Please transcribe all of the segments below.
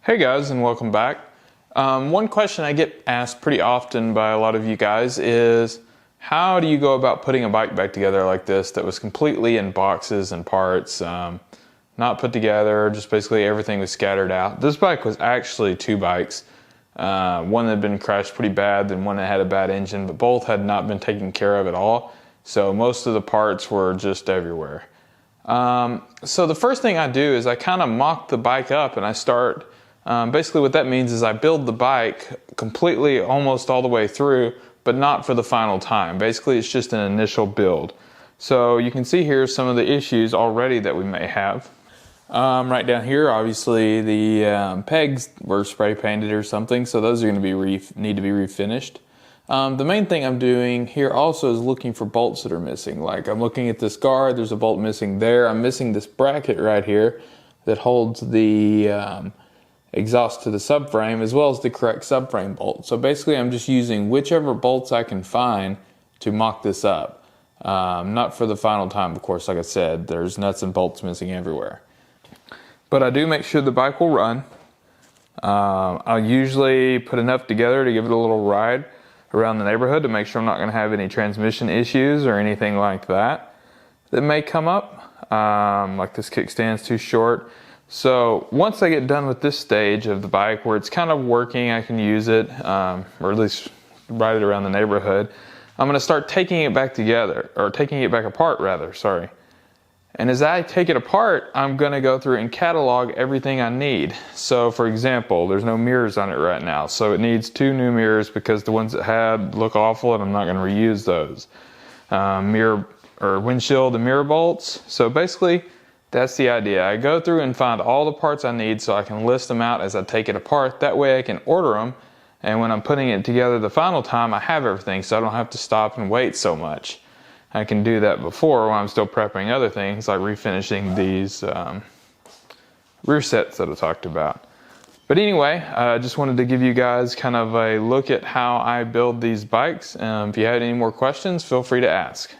Hey guys, and welcome back. One question I get asked pretty often by a lot of you guys is, how do you go about putting a bike back together like this that was completely in boxes and parts, not put together, just basically everything was scattered out. This bike was actually two bikes. One that had been crashed pretty bad, then one that had a bad engine, but both had not been taken care of at all. So most of the parts were just everywhere. So the first thing I do is I kind of mock the bike up and I start. Basically what that means is I build the bike completely almost all the way through, but not for the final time. Basically it's just an initial build. So you can see here some of the issues already that we may have. Right down here, obviously the pegs were spray painted or something, so those are going to need to be refinished. The main thing I'm doing here also is looking for bolts that are missing. Like I'm looking at this guard, there's a bolt missing there. I'm missing this bracket right here that holds the exhaust to the subframe as well as the correct subframe bolt. So basically I'm just using whichever bolts I can find to mock this up. Not for the final time, of course. Like I said, there's nuts and bolts missing everywhere. But I do make sure the bike will run. I'll usually put enough together to give it a little ride around the neighborhood to make sure I'm not going to have any transmission issues or anything like that may come up. Like this kickstand's too short. So once I get done with this stage of the bike where it's kind of working, I can use it, or at least ride it around the neighborhood, I'm going to start taking it back together, or taking it back apart rather, sorry. And as I take it apart, I'm going to go through and catalog everything I need. So for example, there's no mirrors on it right now, so it needs 2 new mirrors because the ones it had look awful and I'm not going to reuse those. Mirror or windshield and mirror bolts. So basically, that's the idea. I go through and find all the parts I need so I can list them out as I take it apart. That way I can order them, and when I'm putting it together the final time, I have everything so I don't have to stop and wait so much. I can do that before when I'm still prepping other things like refinishing these rear sets that I talked about. But anyway, I just wanted to give you guys kind of a look at how I build these bikes. If you had any more questions, feel free to ask.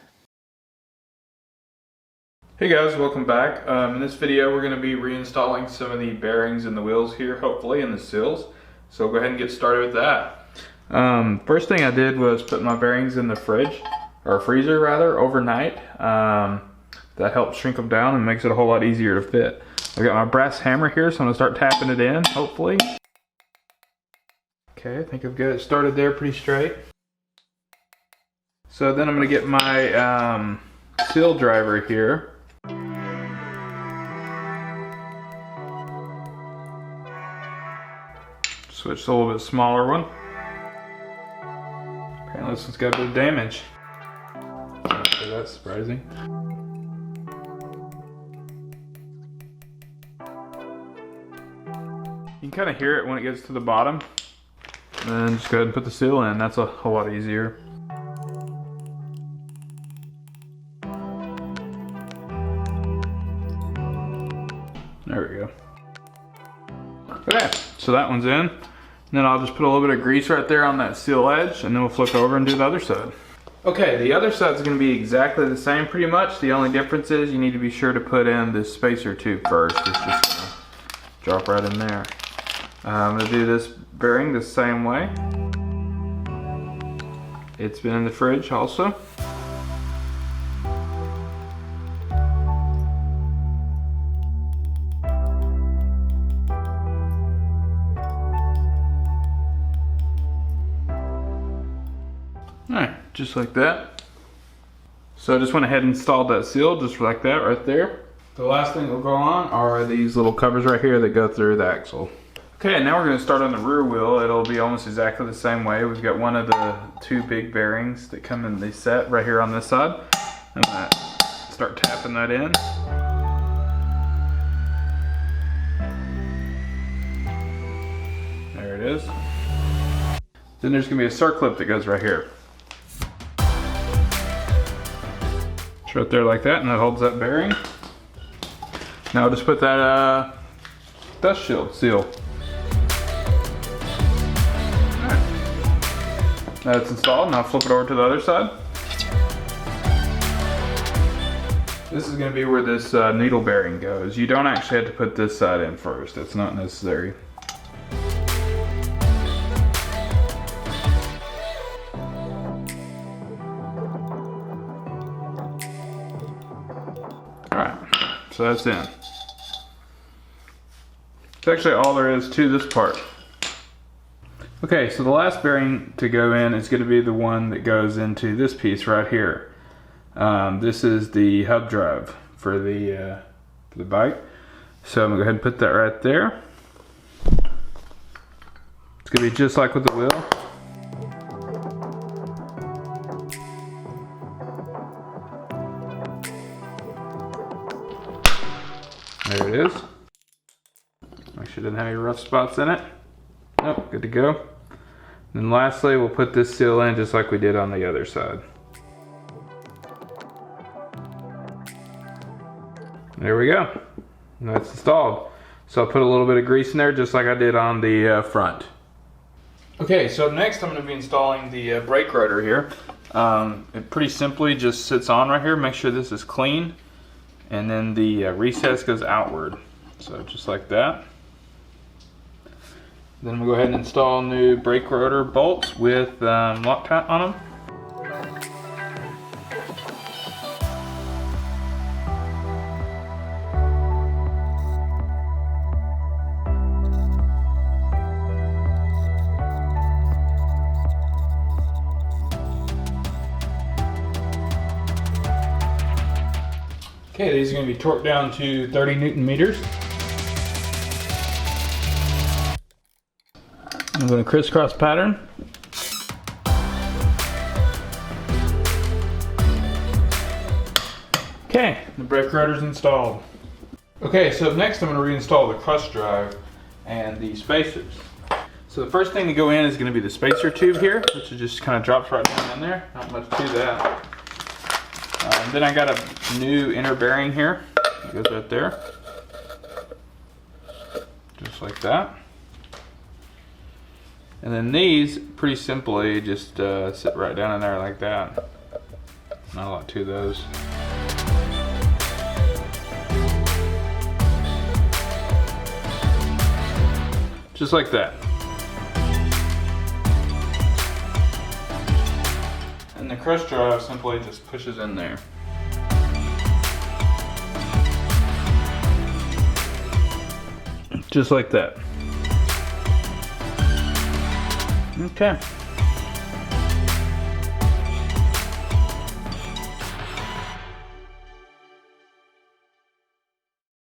Hey guys, welcome back. In this video we're going to be reinstalling some of the bearings and the wheels here, hopefully, and the seals. So go ahead and get started with that. First thing I did was put my bearings in the fridge, or freezer rather, overnight. That helps shrink them down and makes it a whole lot easier to fit. I've got my brass hammer here, so I'm going to start tapping it in, hopefully. Okay, I think I've got it started there pretty straight. So then I'm going to get my seal driver here. Switch to a little bit smaller one. Apparently this one's got a bit of damage. So that's surprising. You can kind of hear it when it gets to the bottom. And then just go ahead and put the seal in. That's a whole lot easier. There we go. Okay, so that one's in. And then I'll just put a little bit of grease right there on that seal edge, and then we'll flip over and do the other side. Okay, the other side's going to be exactly the same pretty much. The only difference is you need to be sure to put in this spacer tube first. It's just going to drop right in there. I'm going to do this bearing the same way. It's been in the fridge also. Alright, just like that. So I just went ahead and installed that seal just like that right there. The last thing that'll go on are these little covers right here that go through the axle. Okay, now we're going to start on the rear wheel. It'll be almost exactly the same way. We've got one of the 2 big bearings that come in the set right here on this side. I'm going to start tapping that in. There it is. Then there's going to be a circlip that goes right here. Right there like that, and that holds that bearing. Now I'll just put that dust shield seal. Alright. Now it's installed, and I'll flip it over to the other side. This is going to be where this needle bearing goes. You don't actually have to put this side in first. It's not necessary. So that's in. It's actually all there is to this part. Okay, so the last bearing to go in is going to be the one that goes into this piece right here. This is the hub drive for the bike. So I'm going to go ahead and put that right there. It's going to be just like with the wheel. There it is. Make sure it doesn't have any rough spots in it. Nope, good to go. And lastly, we'll put this seal in just like we did on the other side. There we go. And that's installed. So I'll put a little bit of grease in there just like I did on the front. Okay, so next I'm going to be installing the brake rotor here. It pretty simply just sits on right here. Make sure this is clean. And then the recess goes outward. So just like that. Then we'll go ahead and install new brake rotor bolts with Loctite on them. Okay, these are going to be torqued down to 30 Newton meters. I'm going to crisscross pattern. Okay, the brake rotor's installed. Okay, so next I'm going to reinstall the clutch drive and the spacers. So the first thing to go in is going to be the spacer tube here, which just kind of drops right down in there. Not much to that. Then I got a new inner bearing here. It goes right there. Just like that. And then these, pretty simply, just sit right down in there like that. Not a lot to those. Just like that. And the crush drive simply just pushes in there. Just like that. Okay.